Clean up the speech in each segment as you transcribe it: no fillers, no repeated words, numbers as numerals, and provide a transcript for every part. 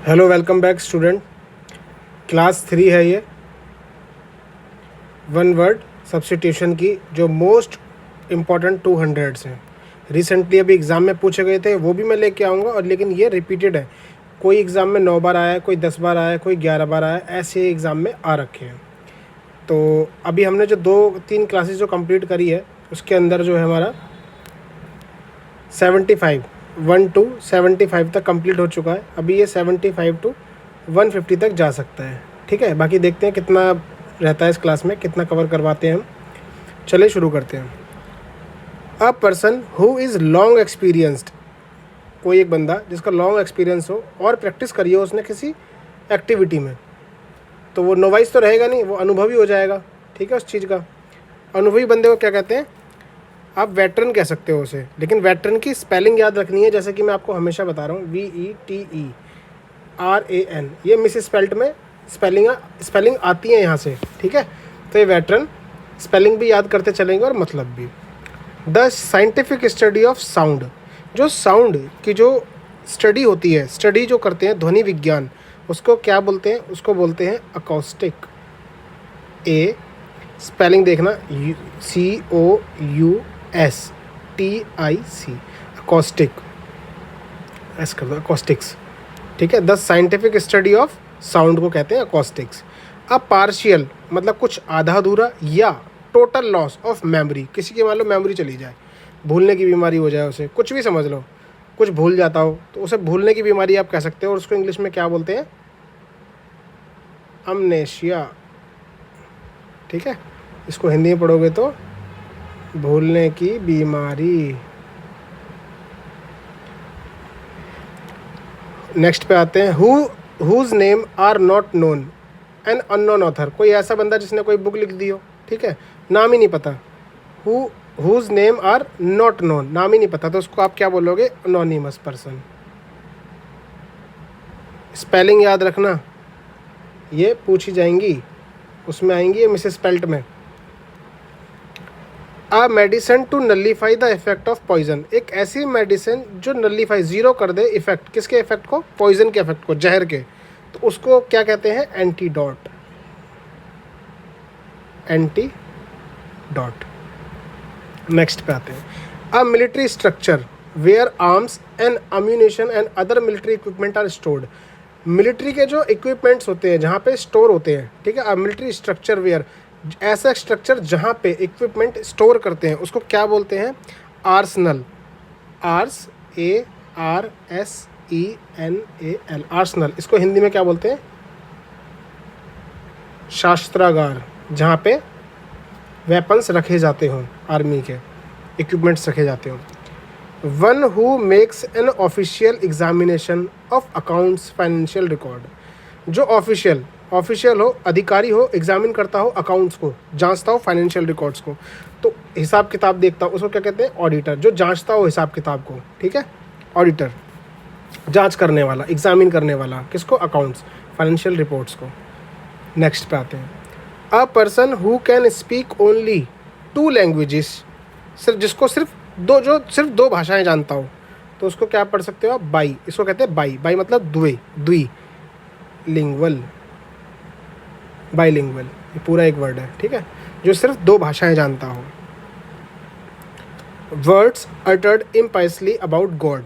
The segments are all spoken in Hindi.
Hello, welcome back student. Class 3 है ये। वन वर्ड सब्स्टिट्यूशन की जो मोस्ट इम्पॉर्टेंट 200 हैं। रिसेंटली अभी एग्ज़ाम में पूछे गए थे, वो भी मैं लेके आऊँगा। और लेकिन ये रिपीटेड है, कोई एग्ज़ाम में 9 बार आया है, कोई 10 बार आया है, कोई 11 बार आया है, ऐसे एग्ज़ाम में आ रखे हैं। तो अभी हमने जो 2-3 क्लासेस जो कंप्लीट करी है, उसके अंदर जो है हमारा 75 1 to 75 तक कंप्लीट हो चुका है। अभी ये 75 to 150 तक जा सकता है। ठीक है, बाकी देखते हैं कितना रहता है इस क्लास में, कितना कवर करवाते हैं हम। चलिए शुरू करते हैं। अ person who is long experienced, कोई एक बंदा जिसका लॉन्ग एक्सपीरियंस हो और प्रैक्टिस करी हो उसने किसी एक्टिविटी में, तो वो नोवाइस तो रहेगा नहीं, वो अनुभवी हो जाएगा। ठीक है, उस चीज़ का अनुभवी बंदे को क्या कहते हैं? आप वेटरन कह सकते हो उसे, लेकिन वेटरन की स्पेलिंग याद रखनी है, जैसे कि मैं आपको हमेशा बता रहा हूँ, VETERAN। ये मिस स्पेल्ट में स्पेलिंग आती है यहाँ से। ठीक है, तो ये वेटरन स्पेलिंग भी याद करते चलेंगे और मतलब भी। The scientific study of sound, जो साउंड की जो स्टडी होती है, स्टडी जो करते हैं ध्वनि विज्ञान, उसको क्या बोलते हैं? उसको बोलते हैं अकॉस्टिक। ए स्पेलिंग देखना, COUSTIC, अकॉस्टिक। ऐस कर दो, अकॉस्टिक्स। ठीक है, the scientific study of sound को कहते हैं अकॉस्टिक्स। अब पार्शियल मतलब कुछ आधा अधूरा, या टोटल लॉस ऑफ मेमोरी, किसी की मान लो मेमोरी चली जाए, भूलने की बीमारी हो जाए, उसे कुछ भी समझ लो, कुछ भूल जाता हो, तो उसे भूलने की बीमारी आप कह सकते हो। और उसको इंग्लिश में क्या बोलते हैं? अमनेशिया। ठीक है, इसको हिंदी में पढ़ोगे तो भूलने की बीमारी। नेक्स्ट पे आते हैं, whose name are not known, an unknown author, कोई ऐसा बंदा जिसने कोई बुक लिख दी हो। ठीक है, नाम ही नहीं पता, whose name are not known, नाम ही नहीं पता, तो उसको आप क्या बोलोगे? Anonymous person. स्पेलिंग याद रखना, ये पूछी जाएंगी, उसमें आएंगी ये मिस स्पेल्ट में। A medicine to nullify the effect of poison, एक ऐसी मेडिसिन जो नलीफाई, जीरो कर दे इफेक्ट, किसके इफेक्ट को? पॉइजन के इफेक्ट को, जहर के, तो उसको क्या कहते हैं? एंटीडोट। एंटीडोट। नेक्स्ट पे आते हैं, a military structure where arms and ammunition and other military equipment are stored, military के जो इक्विपमेंट्स होते हैं जहाँ पे स्टोर होते हैं। ठीक है, अ मिलिट्री स्ट्रक्चर वेयर, ऐसा स्ट्रक्चर जहाँ पे इक्विपमेंट स्टोर करते हैं, उसको क्या बोलते हैं? आर्सनल। ARSENAL, Arsenal. इसको हिंदी में क्या बोलते हैं? शास्त्रागार, जहाँ पे वेपन्स रखे जाते हों, आर्मी के इक्विपमेंट्स रखे जाते हों। One who makes an official examination of accounts financial record, जो ऑफिशियल हो, अधिकारी हो, एग्जामिन करता हो अकाउंट्स को, जांचता हो फाइनेंशियल रिकॉर्ड्स को, तो हिसाब किताब देखता हो, उसको क्या कहते हैं? ऑडिटर। जो जांचता हो हिसाब किताब को, ठीक है, ऑडिटर, जांच करने वाला, एग्जामिन करने वाला, किसको? अकाउंट्स, फाइनेंशियल रिपोर्ट्स को। नेक्स्ट पे आते हैं, अ person who can speak only 2 languages, जिसको सिर्फ दो भाषाएं जानता हो, तो उसको क्या पढ़ सकते हो आप? बाई। इसको कहते हैं बाई। बाई मतलब द्विलिंगुअल, बाईलिंगुअल, ये पूरा एक वर्ड है। ठीक है, जो सिर्फ 2 भाषाएं जानता हो। Words uttered impiously about God,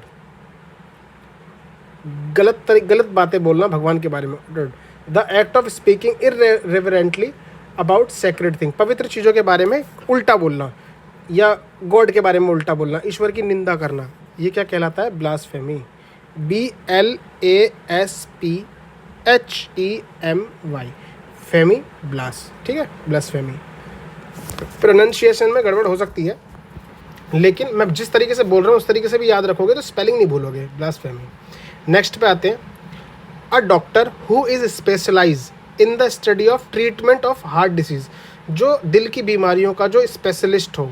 गलत बातें बोलना भगवान के बारे में। The act of speaking irreverently about sacred thing, पवित्र चीज़ों के बारे में उल्टा बोलना, या गॉड के बारे में उल्टा बोलना, ईश्वर की निंदा करना, ये क्या कहलाता है? ब्लास्फेमी। BLASPHEMY, phemy, blas. ठीक है, ब्लास्फेमी। प्रोनाउंसिएशन में गड़बड़ हो सकती है, लेकिन मैं जिस तरीके से बोल रहा हूँ उस तरीके से भी याद रखोगे तो स्पेलिंग नहीं भूलोगे। ब्लास्फेमी। नेक्स्ट पे आते हैं, a doctor who is specialise in the study of treatment of heart disease, जो दिल की बीमारियों का जो स्पेशलिस्ट हो।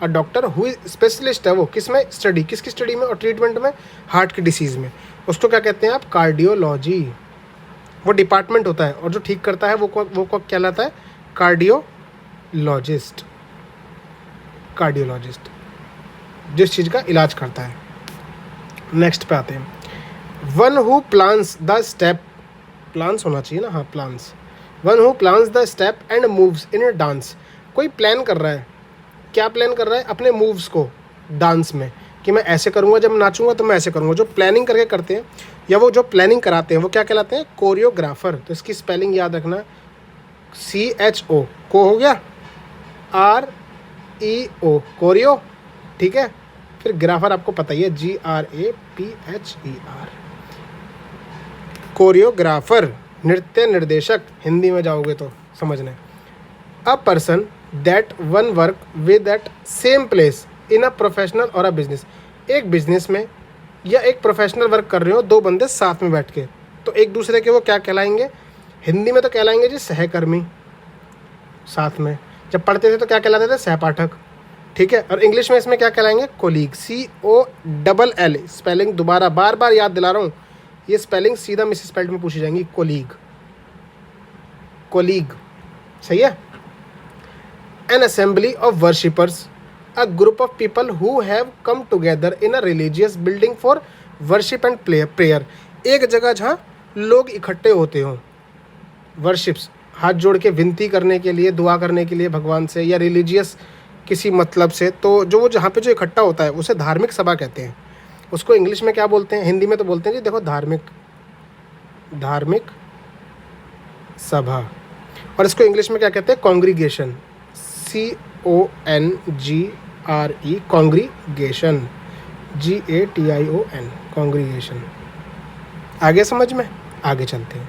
अ डॉक्टर हु स्पेशलिस्ट है वो किस में? स्टडी, किसकी स्टडी में? और ट्रीटमेंट में, हार्ट की डिसीज़ में, उसको क्या कहते हैं आप? कार्डियोलॉजी। वो डिपार्टमेंट होता है, और जो ठीक करता है वो कहलाता है कार्डियोलॉजिस्ट। कार्डियोलॉजिस्ट जिस चीज़ का इलाज करता है। नेक्स्ट पे आते हैं, one who plans the step, plans होना चाहिए ना, हाँ plans, one who plans the step and moves in dance, कोई प्लान कर रहा है, क्या प्लान कर रहा है, अपने मूव्स को डांस में, कि मैं ऐसे करूँगा, जब नाचूंगा तो मैं ऐसे करूँगा। जो प्लानिंग करके करते हैं या वो जो प्लानिंग कराते हैं वो क्या कहलाते हैं, कोरियोग्राफर। तो इसकी स्पेलिंग याद रखना, CHO को हो गया, REO कोरियो, ठीक है। फिर ग्राफर आपको पता ही है, GRAPHER, कोरियोग्राफर, नृत्य निर्देशक, हिंदी में जाओगे तो समझना। A person that one work with at same place in a professional और अ बिजनेस, एक बिजनेस में या एक प्रोफेशनल वर्क कर रहे हो दो बंदे साथ में बैठ के, तो एक दूसरे के वो क्या कहलाएंगे, हिंदी में तो कहलाएंगे जी सहकर्मी, साथ में, जब पढ़ते थे तो क्या कहलाते थे, सहपाठक, ठीक है। और इंग्लिश में इसमें क्या कहलाएंगे, कोलीग, COLL, स्पेलिंग दोबारा बार बार याद दिला रहा हूँ, ये स्पेलिंग सीधा मिस स्पेल्ड में पूछी जाएंगी, कोलीग, कोलीग, सही है। N assembly of worshippers, a group of people who have come together in a religious building for worship and prayer, एक जगह जहाँ लोग इकट्ठे होते हों, वर्शिप्स, हाथ जोड़ के विनती करने के लिए, दुआ करने के लिए भगवान से, या रिलीजियस किसी मतलब से, तो जो वो जहाँ पे जो इकट्ठा होता है उसे धार्मिक सभा कहते हैं। उसको इंग्लिश में क्या बोलते हैं, हिंदी में तो बोलते हैं जी देखो धार्मिक सभा, और इसको इंग्लिश में क्या कहते हैं, congregation, CONGRE, congregation, GATION, congregation. आगे समझ में, आगे चलते हैं।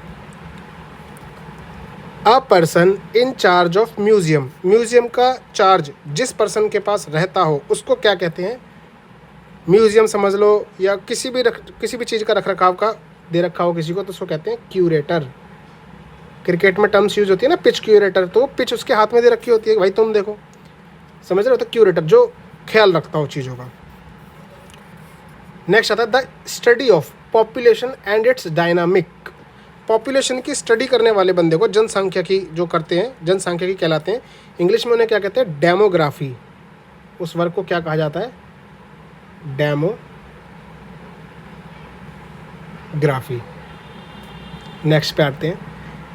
A person in charge of museum, museum का चार्ज जिस पर्सन के पास रहता हो उसको क्या कहते हैं, म्यूजियम समझ लो, या किसी भी चीज़ का रख रखाव का दे रखा हो किसी को, तो उसको कहते हैं क्यूरेटर। क्रिकेट में टर्म्स यूज होती है ना, पिच क्यूरेटर, तो पिच उसके हाथ में दे रखी होती है, भाई तुम देखो, समझ रहे हो, तो क्यूरेटर जो ख्याल रखता हो चीज़ों का। नेक्स्ट आता है the study of population and it's dynamic, population की स्टडी करने वाले बंदे को जनसांख्यिकी जो करते हैं, जनसांख्यिकी कहलाते हैं। इंग्लिश में उन्हें क्या कहते हैं, डेमोग्राफी, उस वर्ग को क्या कहा जाता है, डेमोग्राफी। नेक्स्ट पे आते हैं,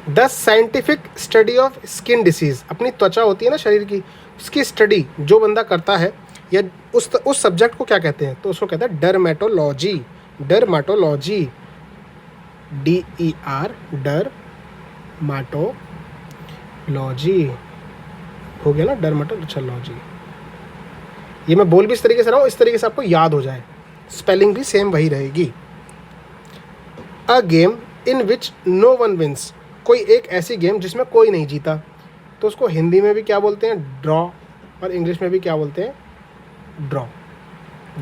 the scientific study of skin disease, अपनी त्वचा होती है ना शरीर की, उसकी स्टडी जो बंदा करता है, या उस सब्जेक्ट को क्या कहते हैं, तो उसको कहते हैं डर्मेटोलॉजी, डर्माटोलॉजी, DER, डर्माटोलॉजी हो गया ना, डर्माटोलॉजी। ये मैं बोल भी इस तरीके से रहा हूँ, इस तरीके से आपको याद हो जाए, स्पेलिंग भी सेम वही रहेगी। A game in which no one wins, कोई एक ऐसी गेम जिसमें कोई नहीं जीता, तो उसको हिंदी में भी क्या बोलते हैं, ड्रॉ, और इंग्लिश में भी क्या बोलते हैं, draw,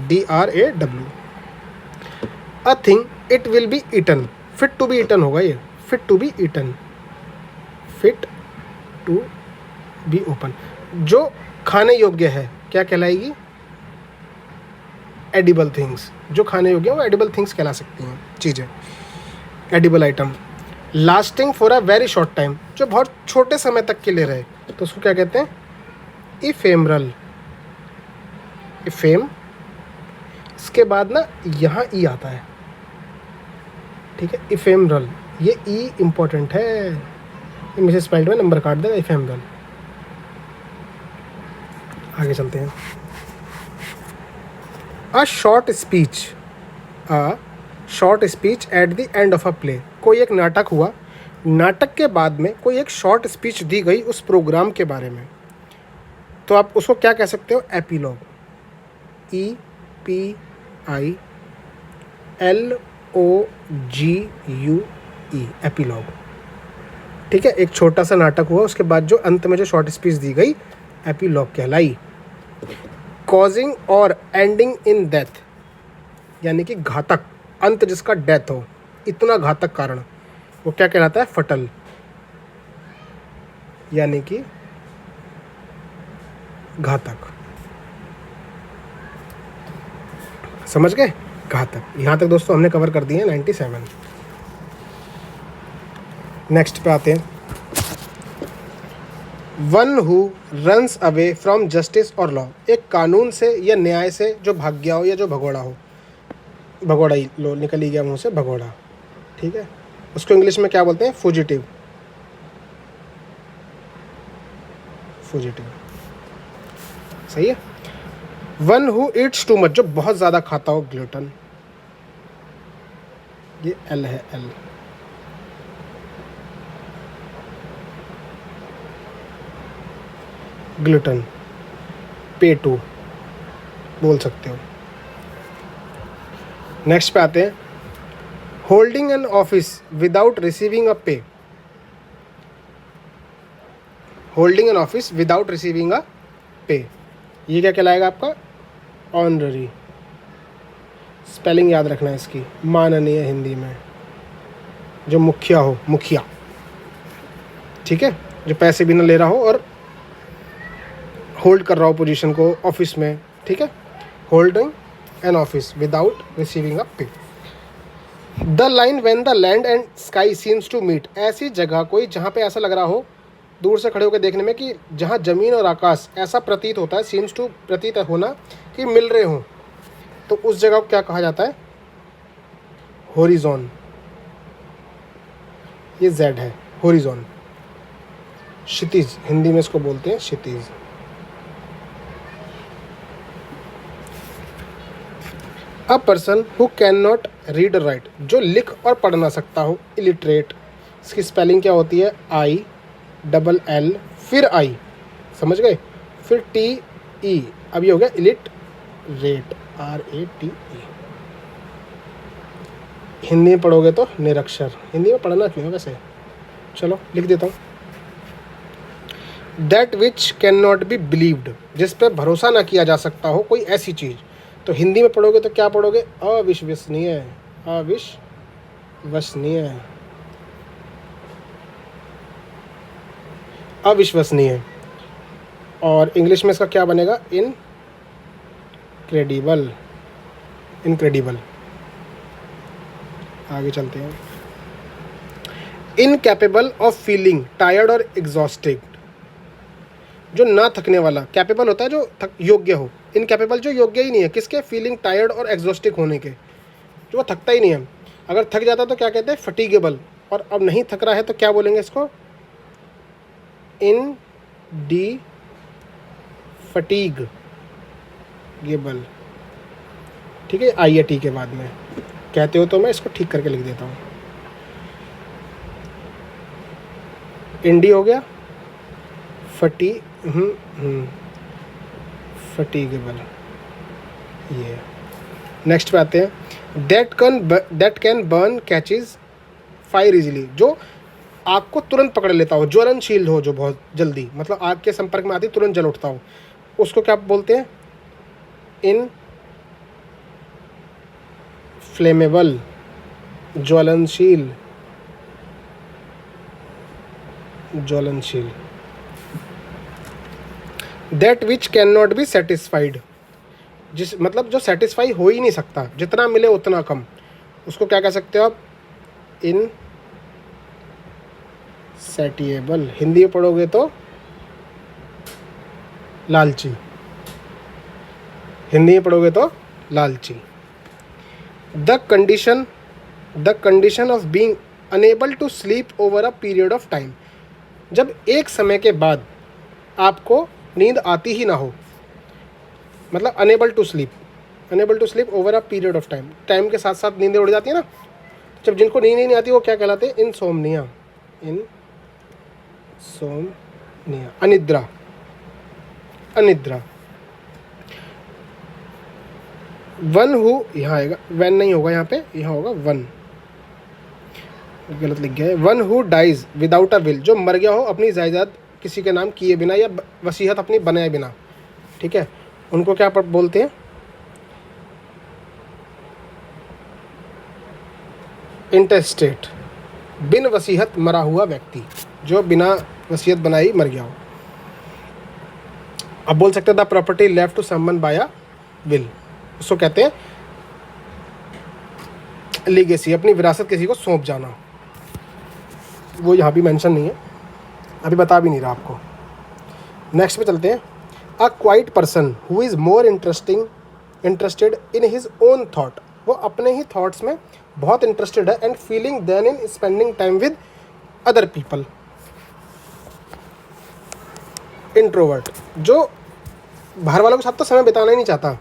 DRAW। A thing it will be eaten, fit to be eaten होगा ये, fit to be eaten, fit to be open, जो खाने योग्य है क्या कहलाएगी, एडिबल थिंग्स, जो खाने योग्य है वो एडिबल थिंग्स कहला सकती हैं, चीज़ें, edible item. Lasting for a very short time, जो बहुत छोटे समय तक के लिए रहे, तो उसको क्या कहते हैं, इफेमरल, इफेम। इसके बाद ना यहाँ ई आता है, ठीक है, इफेमरल, ये ई इम्पोर्टेंट है, मिसेस स्पेल्ड में नंबर काट देगा, इफेमरल। आगे चलते हैं। A short speech at the end of a play, कोई एक नाटक हुआ, नाटक के बाद में कोई एक शॉर्ट स्पीच दी गई उस प्रोग्राम के बारे में, तो आप उसको क्या कह सकते हो, एपीलॉग, EPILOGUE, एपीलॉग, ठीक है। एक छोटा सा नाटक हुआ, उसके बाद जो अंत में जो शॉर्ट स्पीच दी गई, एपीलॉग कहलाई। कॉजिंग और एंडिंग इन डेथ, यानी कि घातक, अंत जिसका डेथ हो, इतना घातक कारण, वो क्या कहलाता है, फटल, यानी कि घातक, समझ गए, घातक। यहाँ तक दोस्तों हमने कवर कर दिए हैं 97। नेक्स्ट पे आते हैं, one who runs away from justice और लॉ, एक कानून से या न्याय से जो भाग गया हो या जो भगोड़ा हो, भगोड़ा ही लो, निकल ही गया मुँह से भगोड़ा, ठीक है। उसको इंग्लिश में क्या बोलते हैं? फुजिटिव, फुजिटिव, सही है। One who Yeats too much, जो बहुत ज़्यादा खाता हो, ग्लूटन, ये एल है, एल। ग्लूटन, पेटू बोल सकते हो। नेक्स्ट पे आते हैं, holding an office without receiving a pay, holding an office without receiving a pay, ये क्या कहलाएगा आपका? ऑनररी। स्पेलिंग याद रखना है इसकी, माननीय हिंदी में, जो मुखिया हो, मुखिया, ठीक है, जो पैसे भी ना ले रहा हो और होल्ड कर रहा हो पोजीशन को ऑफिस में, ठीक है। Holding an office without receiving a pay. The line when the land and sky seems to meet, ऐसी जगह कोई जहाँ पे ऐसा लग रहा हो दूर से खड़े होकर देखने में कि जहाँ ज़मीन और आकाश ऐसा प्रतीत होता है, सीम्स टू प्रतीत होना कि मिल रहे हों, तो उस जगह को क्या कहा जाता है? होरिजोन। ये जेड है, होरिजोन, क्षितिज, हिंदी में इसको बोलते हैं क्षितिज। A person who can not read write, जो लिख और पढ़ ना सकता हो, इलिटरेट। इसकी स्पेलिंग क्या होती है? आई डबल एल फिर आई, समझ गए, फिर टी ई, अब ये हो गया इलिट रेट, RATE। हिंदी में पढ़ोगे तो निरक्षर, हिंदी में पढ़ना क्यों है वैसे, चलो लिख देता हूँ। That which can not be believed, जिस पे भरोसा ना किया जा सकता हो, कोई ऐसी चीज़, तो हिंदी में पढ़ोगे तो क्या पढ़ोगे? अविश्वसनीय, अविश्वसनीय, अविश्वसनीय। और इंग्लिश में इसका क्या बनेगा? Incredible, incredible. आगे चलते हैं। इनकैपेबल ऑफ फीलिंग टायर्ड और एग्जॉस्टेड, जो ना थकने वाला, कैपेबल होता है जो योग्य हो, इनकैपेबल जो योग्य ही नहीं है, किसके? फीलिंग टायर्ड और एग्जॉस्टिक होने के, जो वो थकता ही नहीं है। अगर थक जाता तो क्या कहते हैं? फटीगेबल। और अब नहीं थक रहा है तो क्या बोलेंगे इसको? इन डी फटीगेबल, ठीक है, IAT के बाद में कहते हो तो मैं इसको ठीक करके लिख देता हूँ। इंडी हो गया, फटीगेबल, ये। नेक्स्ट पे आते हैं, that can burn catches fire easily, जो आग को तुरंत पकड़ लेता हो, ज्वलनशील हो, जो बहुत जल्दी, मतलब आग के संपर्क में आती तुरंत जल उठता हो, उसको क्या बोलते हैं? इन फ्लेमेबल, ज्वलनशील, ज्वलनशील। That which can not be satisfied, जिस मतलब जो सेटिस्फाई हो ही नहीं सकता, जितना मिले उतना कम, उसको क्या कह सकते हो आप? इन सैटिएबल, हिंदी में पढ़ोगे तो लालची, हिंदी में पढ़ोगे तो लालची। The condition of being unable to sleep over a period of time, जब एक समय के बाद आपको नींद आती ही ना हो, मतलब unable to sleep over a period of time, time के साथ साथ नींदें उड़ जाती है ना, जब जिनको नींद ही नहीं आती वो क्या कहलाते हैं? इनसोम्निया, इनसोम्निया, अनिद्रा, अनिद्रा। वन हु, यहाँ आएगा, वैन नहीं होगा यहाँ पे, यहाँ होगा वन, गलत लिख गया है। One who dies without a will, जो मर गया हो अपनी जायदाद किसी के नाम किए बिना या वसीयत अपनी बनाए बिना, ठीक है, उनको क्या बोलते हैं? इंटेस्टेट, बिन वसीयत मरा हुआ व्यक्ति, जो बिना वसीयत बनाई मर गया हो। अब बोल सकते हैं the property left to someone by a will, उसको कहते हैं लीगेसी, अपनी विरासत किसी को सौंप जाना। वो यहाँ भी मेंशन नहीं है, अभी बता भी नहीं रहा आपको। नेक्स्ट पे चलते हैं। A quiet person who is more interested in his own thought, वो अपने ही थॉट्स में बहुत इंटरेस्टेड है and feeling than in spending time with other people. Introvert, जो बाहर वालों के साथ तो समय बिताना ही नहीं चाहता,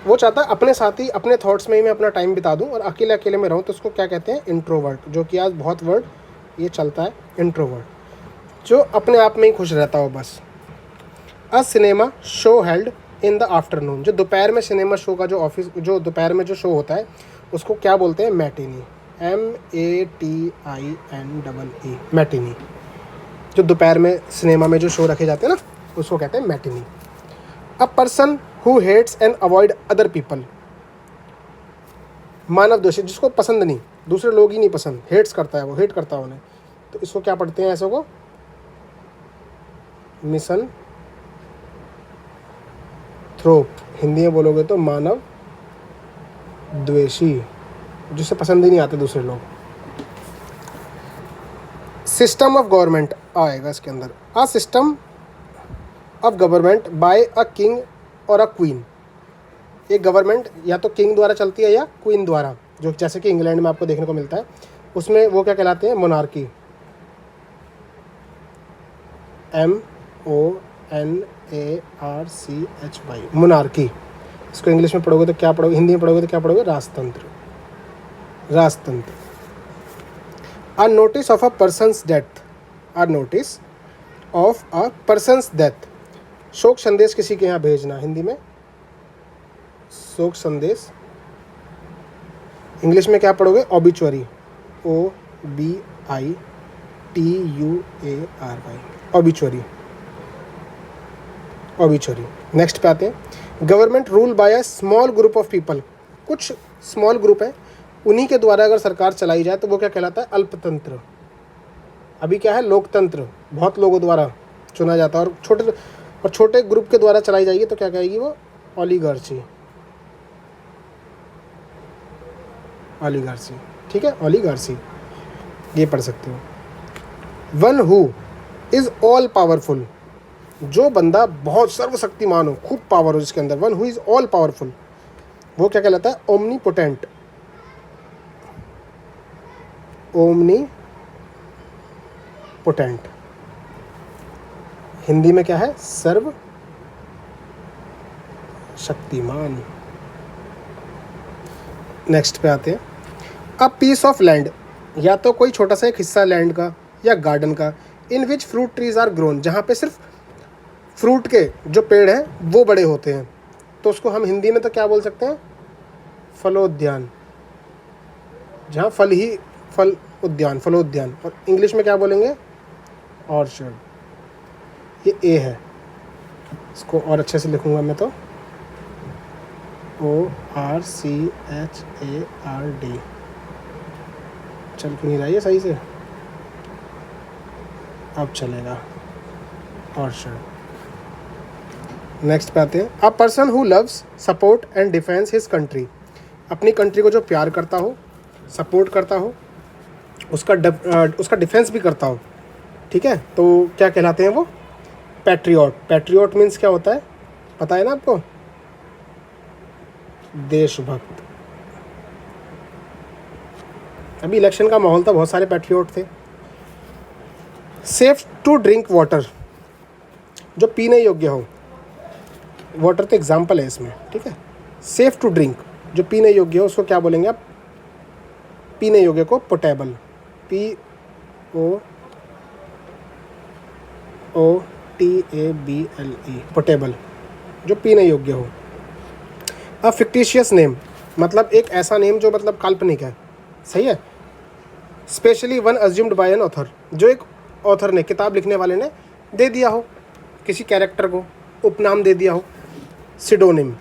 वो चाहता है अपने साथ ही अपने थॉट्स में ही मैं अपना टाइम बिता दूं और अकेले अकेले में रहूं, तो उसको क्या कहते हैं? इंट्रोवर्ट। जो कि आज बहुत वर्ड ये चलता है, इंट्रोवर्ट, जो अपने आप में ही खुश रहता हो बस। अ cinema show held in the afternoon, जो दोपहर में सिनेमा शो का जो दोपहर में जो शो होता है उसको क्या बोलते हैं? मैटिनी। MATINEE, matinee. जो दोपहर में सिनेमा में जो शो रखे जाते हैं ना, उसको कहते हैं मैटिनी। A person who hates and avoid other people, मानव दोषी, जिसको पसंद नहीं, दूसरे लोग ही नहीं पसंद, हेट्स करता है, वो हेट करता है उन्हें, तो इसको क्या पढ़ते हैं? ऐसे को मिसन थ्रोप, हिंदी में बोलोगे तो मानव द्वेषी, जिसे पसंद ही नहीं आते दूसरे लोग। सिस्टम ऑफ गवर्नमेंट आएगा इसके अंदर। A system of government by a king और अ क्वीन, एक गवर्नमेंट या तो किंग द्वारा चलती है या क्वीन द्वारा, जो जैसे कि इंग्लैंड में आपको देखने को मिलता है, उसमें वो क्या कहलाते हैं? मोनार्की। MONARCHY, monarchy. इसको इंग्लिश में पढ़ोगे तो क्या पढ़ोगे? हिंदी में पढ़ोगे तो क्या पढ़ोगे? राजतंत्र, राजतंत्र। A notice of a person's death, a notice of a person's death, शोक संदेश किसी के यहाँ भेजना, हिंदी में शोक संदेश। इंग्लिश में क्या पढ़ोगे? Obituary, OBITUARY, obituary, obituary. Next पे आते हैं। Government rule by a small group of people, कुछ स्मॉल ग्रुप है, उन्हीं के द्वारा अगर सरकार चलाई जाए तो वो क्या कहलाता है? अल्पतंत्र। अभी क्या है? लोकतंत्र, बहुत लोगों द्वारा चुना जाता है, और छोटे ग्रुप के द्वारा चलाई जाएगी तो क्या कहेगी वो? ओलिगार्ची, ओलिगार्ची, ठीक है, ओलिगार्ची, ये पढ़ सकते हो। One who is all powerful, जो बंदा बहुत सर्वशक्तिमान हो, खूब पावर हो जिसके अंदर, one who is all powerful, वो क्या कहलाता है? Omnipotent, omnipotent. हिंदी में क्या है? सर्व शक्तिमान। नेक्स्ट पे आते हैं। अ पीस ऑफ लैंड, या तो कोई छोटा सा एक हिस्सा लैंड का या गार्डन का, in which fruit trees are grown, जहाँ पे सिर्फ फ्रूट के जो पेड़ हैं वो बड़े होते हैं, तो उसको हम हिंदी में तो क्या बोल सकते हैं? फलोद्यान, जहाँ फल उद्यान, फलोद्यान। और इंग्लिश में क्या बोलेंगे? ऑर्चर्ड। ये ए है, इसको और अच्छे से लिखूंगा मैं तो ORCHARD। चल क्यों नहीं रहा है सही से? अब चलेगा, ऑर्चर्ड। नेक्स्ट पे आते हैं। अ person who loves support and defence his country, अपनी कंट्री को जो प्यार करता हो, सपोर्ट करता हो, उसका डिफेंस भी करता हो, ठीक है, तो क्या कहलाते हैं वो? पैट्रियट। पैट्रियट मीन्स क्या होता है? पता है ना आपको? देशभक्त। अभी इलेक्शन का माहौल था, बहुत सारे पैट्रियट थे। सेफ टू ड्रिंक वाटर, जो पीने योग्य हो, वाटर तो एग्जाम्पल है इसमें, ठीक है। सेफ टू ड्रिंक, जो पीने योग्य हो, उसको क्या बोलेंगे आप? पीने योग्य को पोटेबल, POTABLE, पोटेबल, जो पीने योग्य हो। अ फिक्टिशियस नेम, मतलब एक ऐसा नेम जो मतलब काल्पनिक है, सही है। Specially one assumed by an author, जो एक ऑथर ने, किताब लिखने वाले ने दे दिया हो किसी कैरेक्टर को, उपनाम दे दिया हो। सिडोनिम,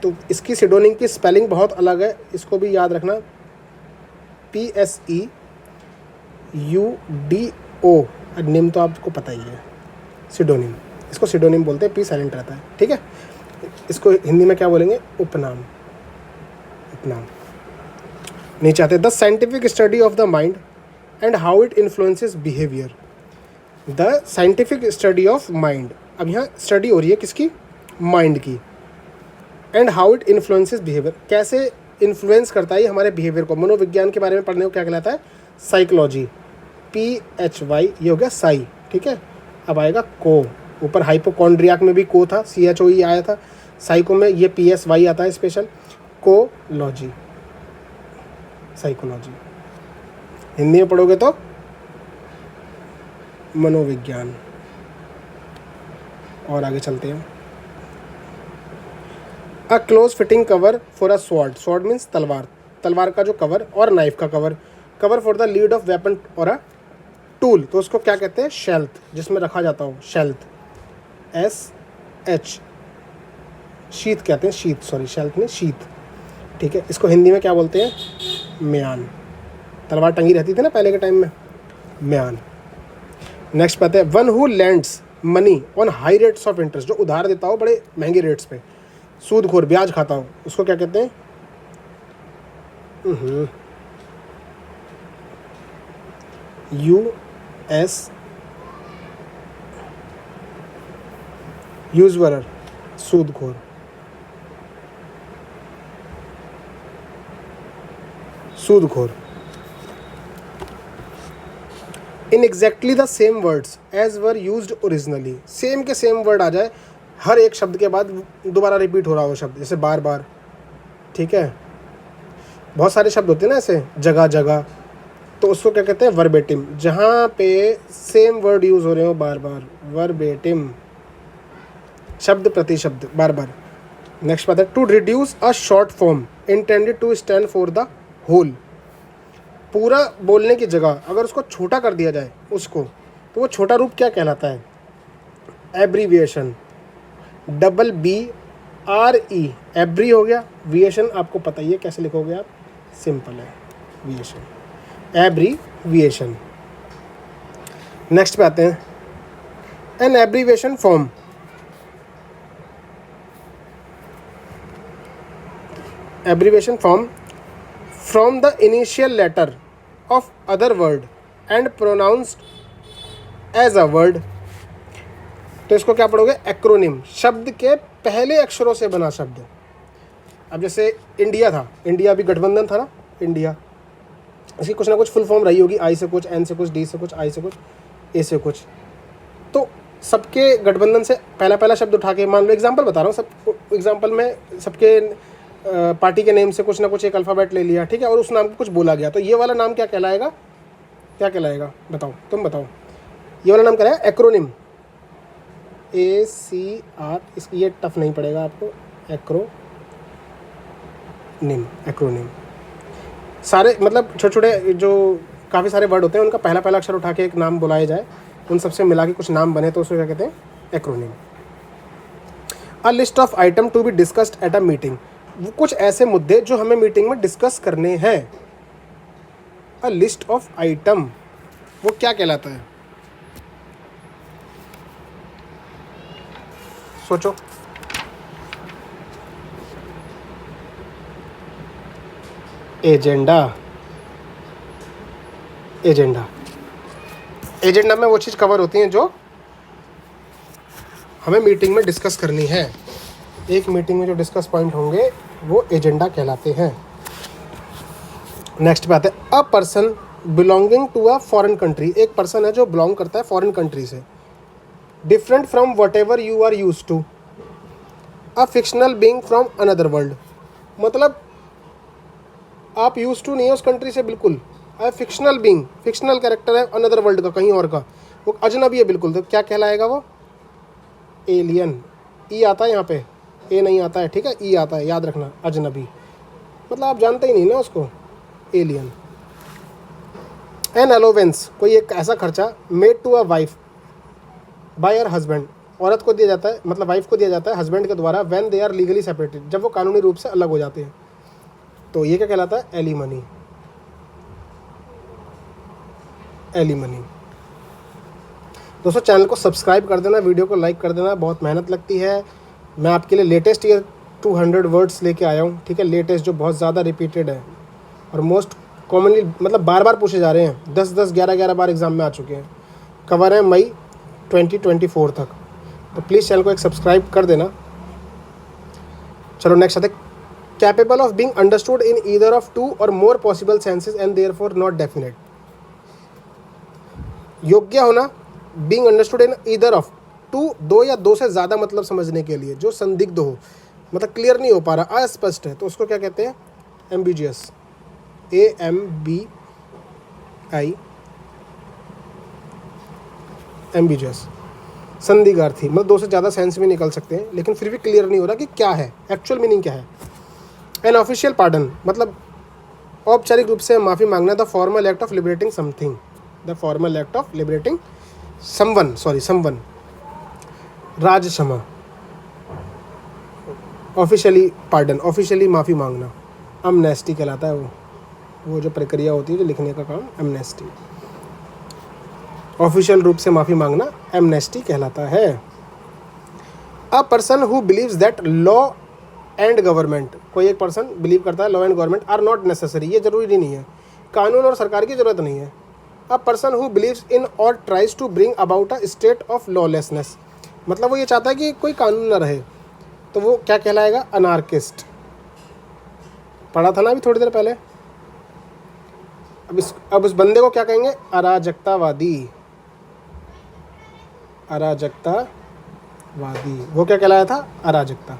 तो इसकी सिडोनिम की स्पेलिंग बहुत अलग है, इसको भी याद रखना, PSEUDO, निम तो आपको पता ही है, सिडोनिम, इसको सिडोनिम बोलते हैं, पी साइलेंट रहता है, ठीक है। इसको हिंदी में क्या बोलेंगे? उपनाम, उपनाम। नीचे आते, the scientific study of the mind and how it influences behaviour. The scientific study of mind, अब यहाँ स्टडी हो रही है किसकी? माइंड की, and how it influences behaviour, कैसे इन्फ्लुएंस करता है ये हमारे बिहेवियर को। मनोविज्ञान के बारे में पढ़ने को क्या कहलाता है? साइकोलॉजी। PHY ये हो गया साई, ठीक है। अब आएगा को, ऊपर हाइपोकॉन्ड्रियाक में भी को था, CHOE आया था, साइको में ये PSY आता है स्पेशल, कोलॉजी, साइकोलॉजी। हिंदी में पढ़ोगे तो मनोविज्ञान। और आगे चलते हैं। A close fitting cover for a sword, sword means तलवार, तलवार का जो कवर, और नाइफ का cover, cover for the lead of weapon और अ टूल, तो उसको क्या कहते हैं? शेल्थ, जिसमें रखा जाता हो, शेल्थ, SH, शीत कहते हैं, शीत, सॉरी शेल्थ नहीं, शीत, ठीक है। इसको हिंदी में क्या बोलते हैं? म्यान। तलवार टंगी रहती थी ना पहले के टाइम में, म्यान। नेक्स्ट बात है, one who lands money on high rates of interest, जो उधार देता हो बड़े महंगे रेट्स पे, सूदखोर, ब्याज खाता हो, उसको क्या कहते हैं? US यूजरर, सूदखोर, सूदखोर। In exactly the same words as were used originally, same के सेम वर्ड आ जाए, हर एक शब्द के बाद दोबारा रिपीट हो रहा हो शब्द, जैसे बार बार, ठीक है। बहुत सारे शब्द होते हैं ना ऐसे, जगह जगह, तो उसको क्या कहते हैं? वर्बेटिम, जहाँ पे सेम वर्ड यूज़ हो रहे हो बार बार, वर्बेटिम, शब्द प्रति शब्द, बार बार। नेक्स्ट बात है, to reduce a short form intended to stand for the whole, पूरा बोलने की जगह अगर उसको छोटा कर दिया जाए उसको, तो वो छोटा रूप क्या कहलाता है? एब्रीविएशन, BBRE, एब्री हो गया, विएशन आपको पता ही है कैसे लिखोगे आप, सिंपल है, विएशन, एब्रीविएशन। नेक्स्ट पे आते हैं, an abbreviation form, abbreviation form from the initial letter of other word and pronounced as a word, तो इसको क्या पढ़ोगे? एक्रोनिम, शब्द के पहले अक्षरों से बना शब्द। अब जैसे इंडिया था, इंडिया भी गठबंधन था ना, इंडिया, इसकी कुछ ना कुछ फुल फॉर्म रही होगी, I से कुछ, N से कुछ, D से कुछ, I से कुछ, A से कुछ, तो सबके गठबंधन से पहला पहला शब्द उठा के, मान लो एग्जांपल बता रहा हूँ, सब एग्जांपल में सबके पार्टी के नेम से कुछ ना कुछ एक अल्फ़ाबेट ले लिया, ठीक है, और उस नाम को कुछ बोला गया, तो ये वाला नाम क्या कहलाएगा? क्या कहलाएगा? बताओ, तुम बताओ, ये वाला नाम क्या है? एक्रोनिम, ACR, इसकी ये टफ नहीं पड़ेगा आपको, एक्रोनिम, एक्रोनिम। सारे मतलब छोटे छोटे जो काफ़ी सारे वर्ड होते हैं, उनका पहला पहला अक्षर उठा के एक नाम बुलाया जाए, उन सबसे मिला के कुछ नाम बने, तो उसको क्या कहते हैं? Acronym. A list of item to be discussed at a meeting, वो कुछ ऐसे मुद्दे जो हमें मीटिंग में डिस्कस करने हैं। अ लिस्ट ऑफ आइटम, वो क्या कहलाता है? सोचो। एजेंडा, एजेंडा, एजेंडा में वो चीज़ कवर होती हैं जो हमें मीटिंग में डिस्कस करनी है। एक मीटिंग में जो डिस्कस पॉइंट होंगे वो एजेंडा कहलाते हैं। नेक्स्ट बात है, a person belonging to a foreign country, एक पर्सन है जो बिलोंग करता है फॉरेन कंट्री से, different from whatever you are use to, a fictional being from another world, मतलब आप यूज टू नहीं है उस कंट्री से बिल्कुल, अ फिक्शनल बीइंग, फिक्शनल कैरेक्टर है अनदर वर्ल्ड का, कहीं और का, वो अजनबी है बिल्कुल, तो क्या कहलाएगा वो? एलियन। ई आता है यहाँ पे, ए नहीं आता है, ठीक है, ई आता है, याद रखना, अजनबी, मतलब आप जानते ही नहीं ना उसको, एलियन। एन अलोवेंस, कोई एक ऐसा खर्चा made to a wife by her husband, औरत को दिया जाता है, मतलब वाइफ को दिया जाता है हस्बैंड के द्वारा, when they are legally separated, जब वो कानूनी रूप से अलग हो जाते हैं, तो ये क्या कहलाता है? Alimony, alimony. दोस्तों चैनल को सब्सक्राइब कर देना, वीडियो को लाइक कर देना, बहुत मेहनत लगती है। मैं आपके लिए लेटेस्ट ये 200 वर्ड्स लेके आया हूँ, ठीक है, लेटेस्ट, जो बहुत ज़्यादा रिपीटेड है और मोस्ट कॉमनली, मतलब बार बार पूछे जा रहे हैं, 10-10, 11-11 बार एग्जाम में आ चुके हैं, कवर है मई 2024 तक। तो प्लीज़ चैनल को एक सब्सक्राइब कर देना। चलो नेक्स्ट आते, capable of being understood in either of two or more possible senses and therefore not definite. योग्य होना, being understood in either of two, दो या दो से ज़्यादा मतलब समझने के लिए, जो संदिग्ध हो, मतलब क्लियर नहीं हो पा रहा, अस्पष्ट है, तो उसको क्या कहते हैं? एम्बिजियस। AMBI, एम्बिजियस, संदिग्धार्थी, मतलब दो से ज़्यादा सेंस में निकल सकते हैं लेकिन फिर भी क्लियर नहीं हो रहा कि क्या है, एक्चुअल मीनिंग क्या है। एन ऑफिशियल पार्डन, मतलब औपचारिक रूप से माफ़ी मांगना, the formal act of liberating something, the formal act of liberating someone. राज क्षमा, ऑफिशियली पार्डन, ऑफिशियली माफ़ी मांगना, अमनेस्टी कहलाता है वो जो प्रक्रिया होती है जो लिखने का काम, एमनेस्टी। ऑफिशियल रूप से माफ़ी मांगना एमनेस्टी कहलाता है। A person who believes that law and government, कोई एक पर्सन बिलीव करता है law and government are not necessary, ये जरूरी नहीं है, कानून और सरकार की ज़रूरत नहीं है। A person who believes in और tries to bring about a state of lawlessness, मतलब वो ये चाहता है कि कोई कानून ना रहे, तो वो क्या कहलाएगा? अनार्किस्ट। पढ़ा था ना अभी थोड़ी देर पहले। अब उस बंदे को क्या कहेंगे? अराजकतावादी। अराजकतावादी, वो क्या कहलाया था? अराजकता।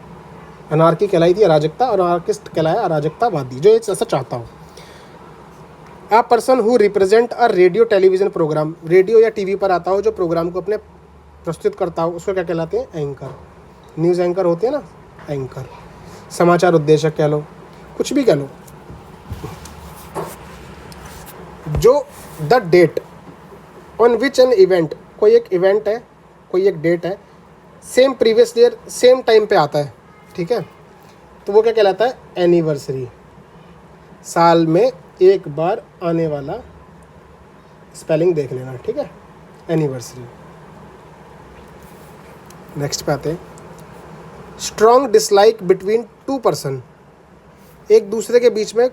अनार्की कहलाई थी अराजकता, और अनार्किस्ट कहलाया अराजकतावादी, जो ऐसा चाहता हो। A person who represent a radio television programme, radio या टीवी पर आता हो जो प्रोग्राम को अपने प्रस्तुत करता हो, उसको क्या कहलाते हैं? एंकर। न्यूज़ एंकर होते हैं ना, एंकर। समाचार उद्देशक कह लो, कुछ भी कह लो। जो the date on which an event, कोई एक इवेंट है, कोई एक डेट है, same previous year same time पे आता है, ठीक है, तो वो क्या कहलाता है? एनिवर्सरी। साल में एक बार आने वाला, स्पेलिंग देख लेना, ठीक है, एनिवर्सरी। नेक्स्ट पे आते हैं, strong dislike between two person, एक दूसरे के बीच में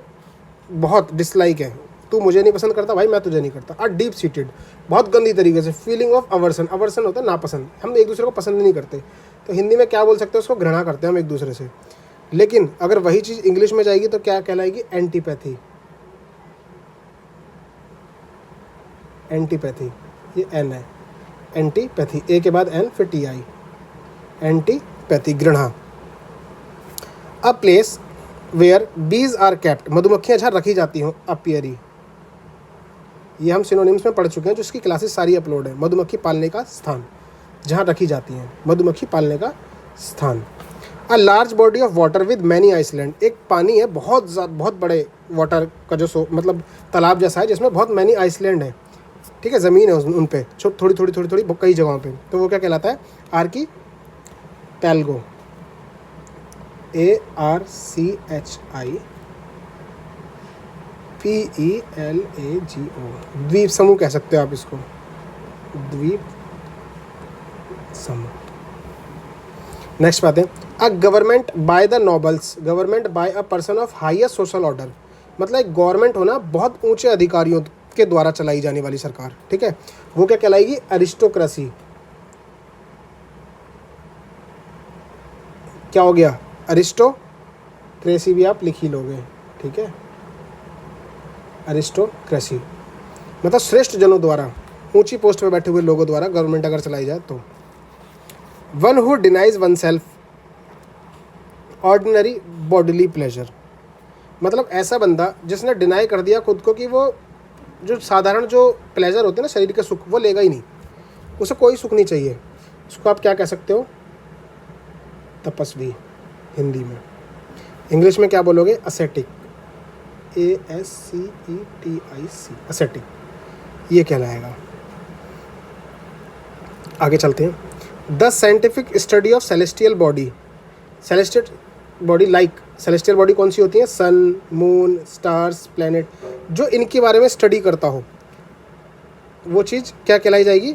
बहुत डिसलाइक है, तू मुझे नहीं पसंद करता भाई, मैं तुझे नहीं करता। अ डीप सीटेड, बहुत गंदी तरीके से, फीलिंग ऑफ अवर्सन, अवर्सन होता है नापसंद, हम एक दूसरे को पसंद नहीं करते, तो हिंदी में क्या बोल सकते हैं? उसको घृणा करते हैं हम एक दूसरे से। लेकिन अगर वही चीज़ इंग्लिश में जाएगी तो क्या कहलाएगी? एंटीपैथी। एंटीपैथी, ये एन है, एंटीपैथी, ए के बाद एन फिर TI, एंटीपैथी, घृणा। A place where bees are kept, मधुमक्खियाँ जहाँ रखी जाती हों, अपियरी, ये हम सिनोनिम्स में पढ़ चुके हैं, जो इसकी क्लासेस सारी अपलोड है। मधुमक्खी पालने का स्थान, जहाँ रखी जाती हैं, मधुमक्खी पालने का स्थान। A large body of water with many island, एक पानी है बहुत बड़े वाटर का जो मतलब तालाब जैसा है, जिसमें बहुत मैनी आइसलैंड है, ठीक है, ज़मीन है उन पे थोड़ी कई जगहों पे, तो वो क्या कहलाता है? आर्कीपेलगो, ARCHIPELAGO, द्वीप समूह कह सकते हो आप इसको, द्वीप समूह। नेक्स्ट बात है, a government by the nobles, government by a person of highest social order, मतलब एक गवर्नमेंट होना बहुत ऊंचे अधिकारियों के द्वारा चलाई जाने वाली सरकार, ठीक है, वो क्या कहलाएगी? अरिस्टोक्रेसी। क्या हो गया? अरिस्टोक्रेसी भी आप लिख ही लोगे, ठीक है, अरिस्टोक्रेसी मतलब श्रेष्ठ जनों द्वारा, ऊंची पोस्ट पे बैठे हुए लोगों द्वारा गवर्नमेंट अगर चलाई जाए तो। One who denies one self ordinary bodily pleasure, मतलब ऐसा बंदा जिसने डिनाई कर दिया खुद को कि वो जो साधारण जो प्लेजर होते हैं ना, शरीर के सुख, वो लेगा ही नहीं, उसे कोई सुख नहीं चाहिए, उसको आप क्या कह सकते हो? तपस्वी, हिंदी में। इंग्लिश में क्या बोलोगे? असेटिक, ASCETIC, असेटिक, ये कहलाएगा। आगे चलते हैं। The scientific study of celestial body, celestial body like, celestial body कौन सी होती है? सन, मून, स्टार्स, प्लैनेट, जो इनके बारे में स्टडी करता हो, वो चीज़ क्या कहलाई जाएगी?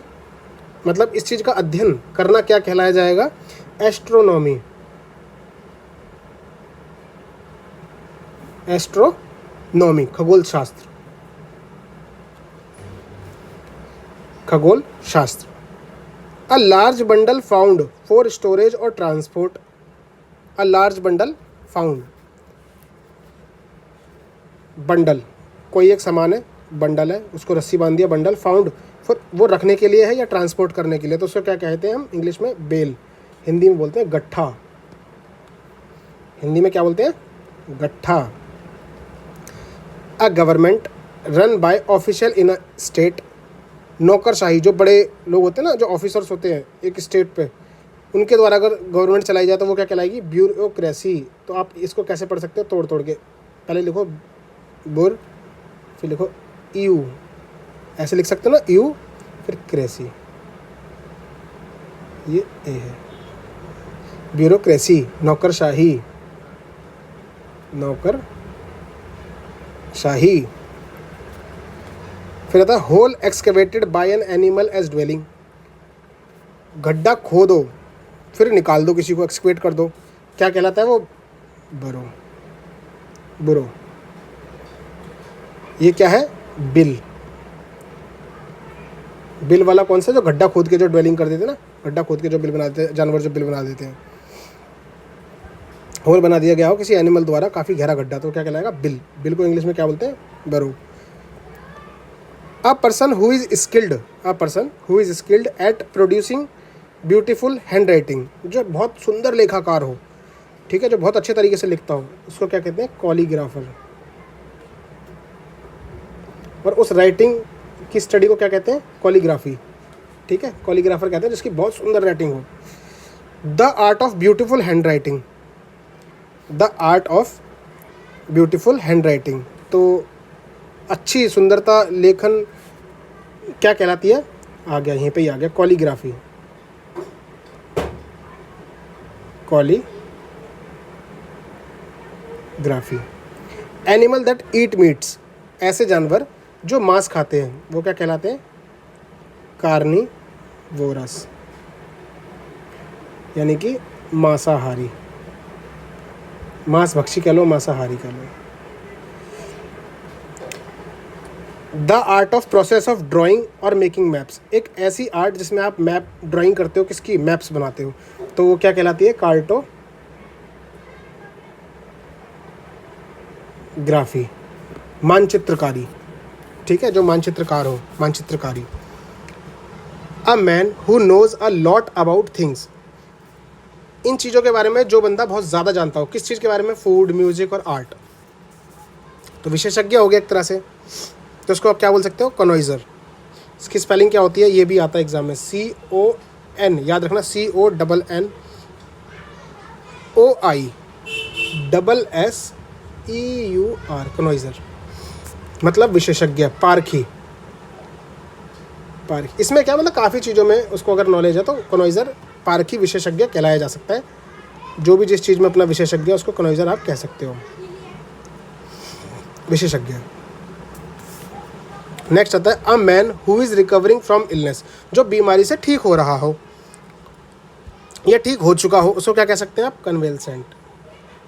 मतलब इस चीज़ का अध्ययन करना क्या कहलाया जाएगा? एस्ट्रोनॉमी, एस्ट्रोनॉमी, खगोल शास्त्र, खगोल शास्त्र। A large bundle found for storage or transport, a large bundle found. Bundle, कोई एक सामान है, बंडल है, उसको रस्सी बांध दिया, बंडल। फाउंड फिर वो रखने के लिए है या ट्रांसपोर्ट करने के लिए, तो उसको क्या कहते हैं हम इंग्लिश में? बेल। हिंदी में बोलते हैं गट्ठा। हिंदी में क्या बोलते हैं? गट्ठा। A government run by official in a state, नौकरशाही, जो बड़े लोग होते हैं ना, जो ऑफिसर्स होते हैं एक स्टेट पे, उनके द्वारा अगर गवर्नमेंट चलाई जाए तो वो क्या कहलाएगी? ब्यूरोक्रेसी। तो आप इसको कैसे पढ़ सकते हो? तोड़ तोड़ के, पहले लिखो बुर, फिर लिखो यू, ऐसे लिख सकते हो ना, यू फिर क्रेसी, ये ए है। ब्यूरोक्रेसी, नौकरशाही, नौकरशाही। फिर आता है hole excavated by an animal as dwelling, गड्ढा खोदो फिर निकाल दो, किसी को एक्सकेवेट कर दो, क्या कहलाता है वो? बरो, बुरो। ये क्या है? बिल। बिल वाला कौन सा? जो गड्ढा खोद के जो ड्वेलिंग कर देते ना, गड्ढा खोद के जो बिल बना देते हैं, जानवर जो बिल बना देते हैं, होल बना दिया गया हो किसी एनिमल द्वारा, काफ़ी गहरा गड्ढा, तो क्या कहलाएगा? बिल। बिल को इंग्लिश में क्या बोलते हैं? Burrow. A person who is skilled at producing beautiful handwriting, जो बहुत सुंदर लेखाकार हो, ठीक है, जो बहुत अच्छे तरीके से लिखता हो, उसको क्या कहते हैं? कॉलीग्राफर। और उस राइटिंग की स्टडी को क्या कहते हैं? कॉलीग्राफी। ठीक है, कॉलीग्राफर कहते हैं जिसकी बहुत सुंदर राइटिंग हो। The art of beautiful hand writing, the art of beautiful hand writing, तो अच्छी सुंदरता लेखन क्या कहलाती है? आ गया, यहीं पे ही आ गया, कॉलीग्राफी। कॉलीग्राफी। एनिमल दैट ईट मीट्स, ऐसे जानवर जो मांस खाते हैं, वो क्या कहलाते हैं? कार्निवोरस, यानी कि मांसाहारी। मांसभक्षी कह लो, मांसाहारी कह लो। The art of process of drawing or making maps, एक ऐसी आर्ट जिसमें आप मैप ड्राइंग करते हो, किसकी? मैप्स बनाते हो, तो वो क्या कहलाती है? कार्टोग्राफी, मानचित्रकारी। ठीक है, जो मानचित्रकार हो, मानचित्रकारी। A man who knows a lot about things, इन चीज़ों के बारे में जो बंदा बहुत ज़्यादा जानता हो, किस चीज़ के बारे में? फूड, म्यूजिक और आर्ट, तो विशेषज्ञ हो गया एक तरह से, तो उसको आप क्या बोल सकते हो? कनॉइजर। इसकी स्पेलिंग क्या होती है? ये भी आता है एग्जाम में, CON, याद रखना, CONNOISSEUR, कनॉइजर मतलब विशेषज्ञ, पारखी। पारखी, इसमें क्या मतलब काफ़ी चीज़ों में उसको अगर नॉलेज है तो कनॉइजर पारखी विशेषज्ञ कहलाया जा सकता है। जो भी जिस चीज़ में अपना विशेषज्ञ है उसको कनॉइजर आप कह सकते हो, विशेषज्ञ। नेक्स्ट आता है अ man who is recovering from illness, जो बीमारी से ठीक हो रहा हो या ठीक हो चुका हो, उसको क्या कह सकते हैं आप? कन्वेलसेंट।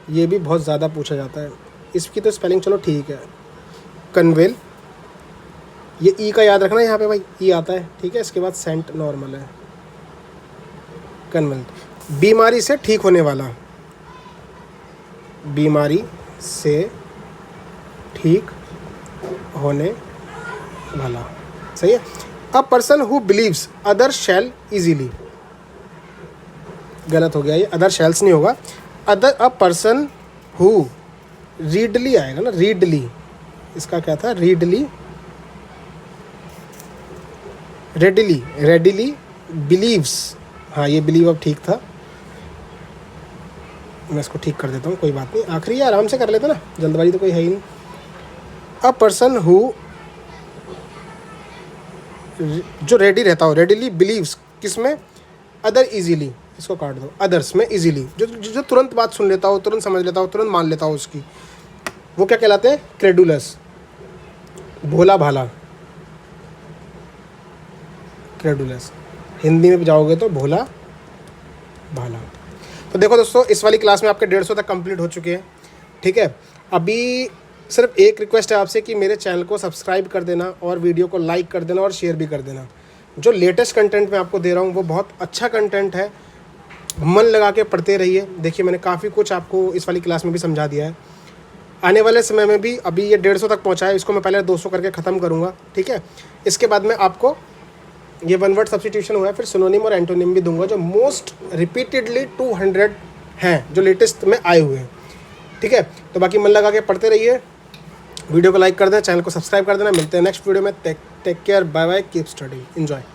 ये भी बहुत ज़्यादा पूछा जाता है, इसकी तो स्पेलिंग चलो ठीक है, कन्वेल, ये ई का याद रखना यहाँ पे भाई, ई आता है, ठीक है, इसके बाद सेंट नॉर्मल है, कन्वेल। बीमारी से ठीक होने वाला, बीमारी से ठीक होने वाला, सही है। A person who believes other shell easily, गलत हो गया ये, अदर शैल्स नहीं होगा, other. A person who, readily आएगा ना, रीडली, इसका क्या था? रीडली, रेडिली, रेडिली बिलीव्स, हाँ ये बिलीव अब ठीक था, मैं इसको ठीक कर देता हूँ, कोई बात नहीं, आखिरी आराम से कर लेते ना, जल्दबाजी तो कोई है ही नहीं। अ पर्सन हु, जो रेडी रहता हो, रेडिली बिलीव्स, किसमें? अदर इजीली, इसको काट दो, अदर्स में इजीली, जो तुरंत बात सुन लेता हो, तुरंत समझ लेता हो, तुरंत मान लेता हो उसकी, वो क्या कहलाते हैं? क्रेडुलस, भोला भाला, क्रेडुलस। हिंदी में जाओगे तो भोला भाला। तो देखो दोस्तों, इस वाली क्लास में आपके 150 तक कंप्लीट हो चुके हैं, ठीक है। अभी सिर्फ एक रिक्वेस्ट है आपसे कि मेरे चैनल को सब्सक्राइब कर देना और वीडियो को लाइक कर देना और शेयर भी कर देना। जो लेटेस्ट कंटेंट मैं आपको दे रहा हूँ वो बहुत अच्छा कंटेंट है, मन लगा के पढ़ते रहिए। देखिए मैंने काफ़ी कुछ आपको इस वाली क्लास में भी समझा दिया है। आने वाले समय में भी, अभी ये 150 तक पहुंचा है, इसको मैं पहले 200 करके ख़त्म करूंगा, ठीक है। इसके बाद में आपको ये वन वर्ड सब्स्टिट्यूशन हुआ है, फिर सिनोनिम और एंटोनिम भी दूंगा जो मोस्ट रिपीटेडली 200 हैं जो लेटेस्ट में आए हुए हैं, ठीक है। तो बाकी मन लगा के पढ़ते रहिए, वीडियो को लाइक कर दें, चैनल को सब्सक्राइब कर देना। मिलते हैं नेक्स्ट वीडियो में। Take care, bye bye, keep studying, enjoy.